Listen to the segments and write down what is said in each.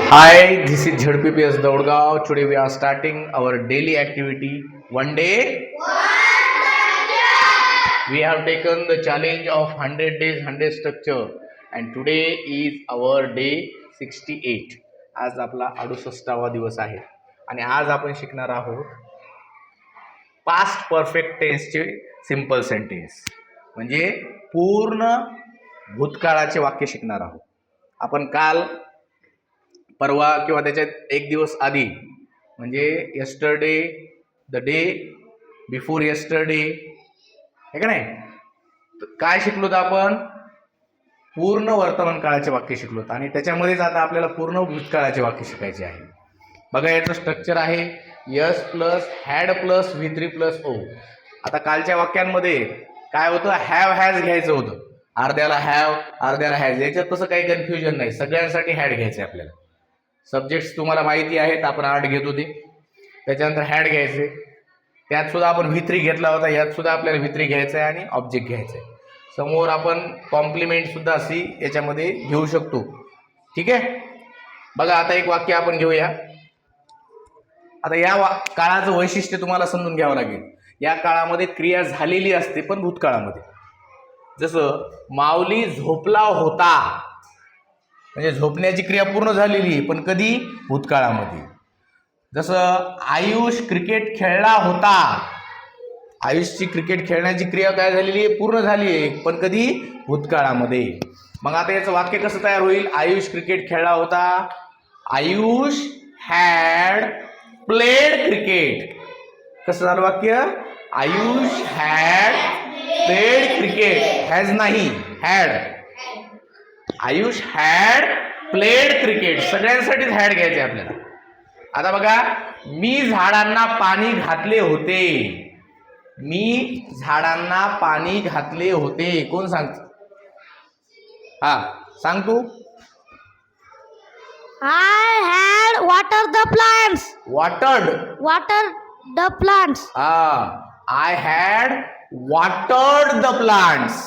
Hi, this is ZPPS Daudgaon. Today we are starting our daily activity. One day we have taken the challenge of 100 days, 100 structure, and today is our day 68. आज आपला 68वा दिवस आहे आणि आज आपण शिकणार आहोत पास्ट परफेक्ट टेन्सचे सिंपल सेंटेन्स म्हणजे पूर्ण भूतकाळाचे वाक्य शिकणार आहोत. आपण काल परवा किंवा त्याच्यात एक दिवस आधी म्हणजे yesterday, the day before yesterday, हे का नाही, काय शिकलो तर आपण पूर्ण वर्तमान काळाचे वाक्य शिकलो आणि त्याच्यामध्येच आता आपल्याला पूर्ण भूतकाळाचे वाक्य शिकायचे आहे. बघा याचं स्ट्रक्चर आहे S plus had plus V3 plus O. आता कालच्या वाक्यांमध्ये काय होतं, हॅव हॅज घ्यायचं होतं, अर्ध्याला हॅव अर्ध्याला हॅज. याच्यात तसं काही कन्फ्युजन नाही, सगळ्यांसाठी हॅड घ्यायचं आहे. आपल्याला सब्जेक्ट्स तुम्हाला माहिती आहेत, आपण 8 घेत होते, त्याच्यानंतर हॅड घ्यायचे, त्यात सुद्धा आपण V3 घेतला होता, यात सुद्धा आपल्याला V3 घ्यायचं आहे आणि ऑब्जेक्ट घ्यायचं आहे. समोर आपण कॉम्प्लिमेंट सुद्धा सी याच्यामध्ये घेऊ शकतो. ठीक आहे, बघा आता एक वाक्य आपण घेऊया. आता या काळाचं वैशिष्ट्य तुम्हाला समजून घ्यावं लागेल. या काळामध्ये क्रिया झालेली असते पण भूतकाळामध्ये. जसं माऊली झोपला होता म्हणजे झोपण्याची क्रिया पूर्ण झालेली पण कधी, भूतकाळामध्ये. जसं आयुष क्रिकेट खेळला होता, आयुषची क्रिकेट खेळण्याची क्रिया काय झालेली आहे, पूर्ण झाली आहे पण कधी, भूतकाळामध्ये. मग आता याचं वाक्य कसं तयार होईल, आयुष क्रिकेट खेळला होता, आयुष हॅड प्लेड क्रिकेट. कसं झालं वाक्य, Ayush had played cricket, has नाही had. Ayush had played cricket, सगळ्यांसाठीच हॅड घ्यायचे आपल्याला. आता बघा, मी झाडांना पाणी घातले होते, मी झाडांना पाणी घातले होते. कोण सांगत, हा सांग तू. I had watered the plants. Watered the plants. I had watered the plants.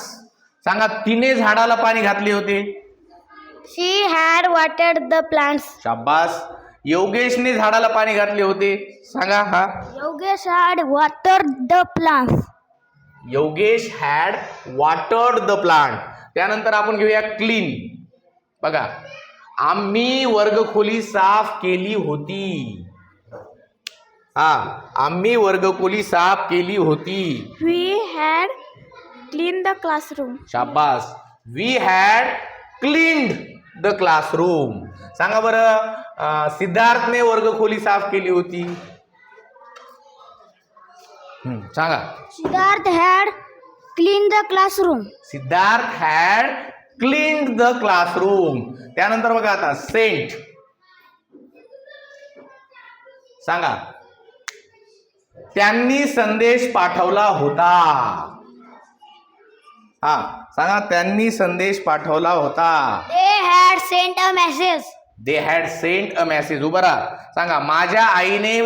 सांगा, तिने झाडाला पाणी घातले होते. She had watered the plants. शाबास. योगेशने झाडाला पाणी घातले होते. सांगा. हा, Yogesh had watered the plants. Yogesh had watered the plant. त्यानंतर आपण घेऊया क्लीन. बघा, आम्ही वर्गखोली साफ केली होती. आम्ही वर्गखोली साफ केली होती. We had cleaned the classroom. शाबास. We had cleaned the classroom. सांगा बरं, सिद्धार्थने वर्गखोली साफ केली होती. सांगा. Siddharth had cleaned the classroom. Siddharth had cleaned the classroom. त्यानंतर बघा आता सेंट. सांगा, त्यांनी संदेश पाठवला होता. सांगा, त्यांनी संदेश पाठवला होता. They had sent a message. They had sent a message. उभं राहा. सांगा, माझ्या आईने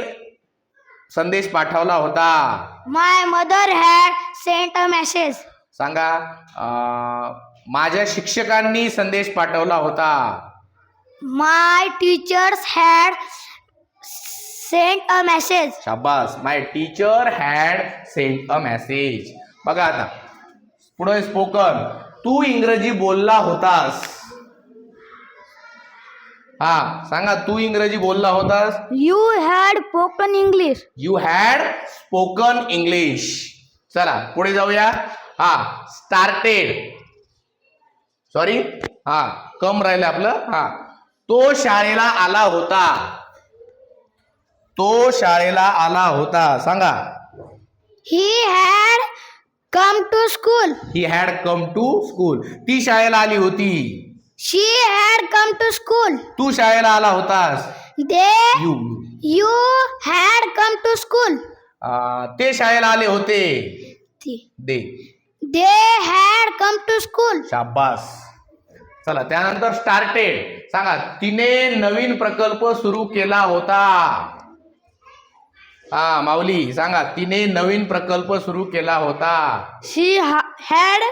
संदेश पाठवला होता. My mother had sent a message. सांगा, माझ्या शिक्षकांनी संदेश पाठवला होता. My teachers had sent a message. शाबास. My teacher had sent a message. बघा आता पुढे स्पोकन. तू इंग्रजी बोलला होतास. सांगा, तू इंग्रजी बोलला होतास. You had spoken English. You had spoken English. चला पुढे जाऊया. स्टार्टेड, सॉरी, कम राहिलं आपलं. तो शाळेला आला होता. तो शाळेला आला होता. सांगा. He had come to school. He had come to school. ती शाळेला आली होती. She had come to school. तू शाळेला आला होतास. You had come to school. ते शाळेला आले होते. They had come to school. शाबास. चला त्यानंतर स्टार्टेड. सांगा, तिने नवीन प्रकल्प सुरू केला होता. माऊली सांगा, तिने नवीन प्रकल्प सुरू केला होता. She had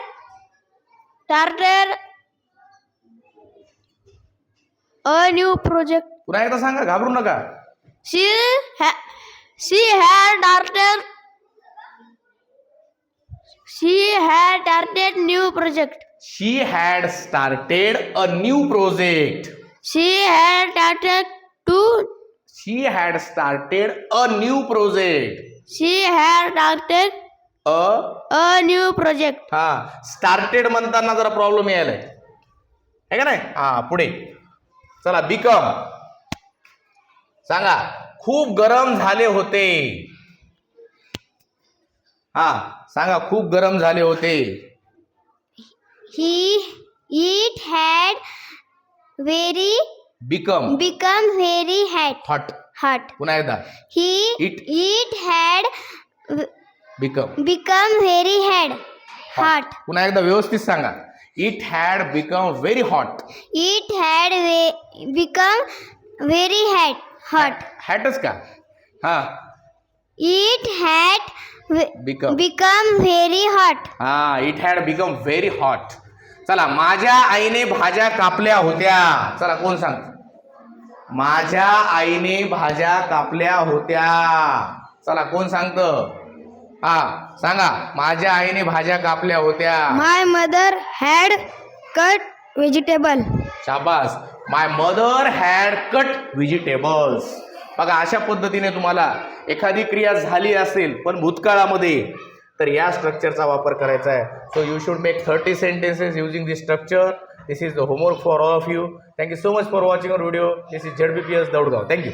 started a new project. पुन्हा एकदा सांगा, घाबरू नका. She had started new project. She had started a new project. She had started She had started a new project. a new project. हा, स्टार्टेड म्हणताना जरा प्रॉब्लेम यायलाय है का नाही. हा, पुढे चला. बिकम सांगा. खूप गरम झाले होते. हा, सांगा. खूप गरम झाले होते. It had become become very hot. hot. पुन्हा एकदा. It had become become very hot. पुन्हा एकदा व्यवस्थित सांगा. It had become very hot. It had become very hot. हॅटच का. हा, It had become. become very hot. हा, it had become very hot. चला. माझ्या आईने भाज्या कापल्या होत्या. चला, कोण सांग. माझ्या आईने भाज्या कापल्या होत्या. चला, कोण सांगतं. हा, सांगा. माझ्या आईने भाज्या कापल्या होत्या. My mother had cut vegetable. शाबास. माय मदर हॅड कट व्हेजिटेबल्स. बघा, अशा पद्धतीने तुम्हाला एखादी क्रिया झाली असेल पण भूतकाळामध्ये, तर या स्ट्रक्चरचा वापर करायचा आहे. So you should make 30 sentences using this structure. This is the homework for all of you. Thank you so much for watching our video. This is ZBPS Daudgaon. Thank you.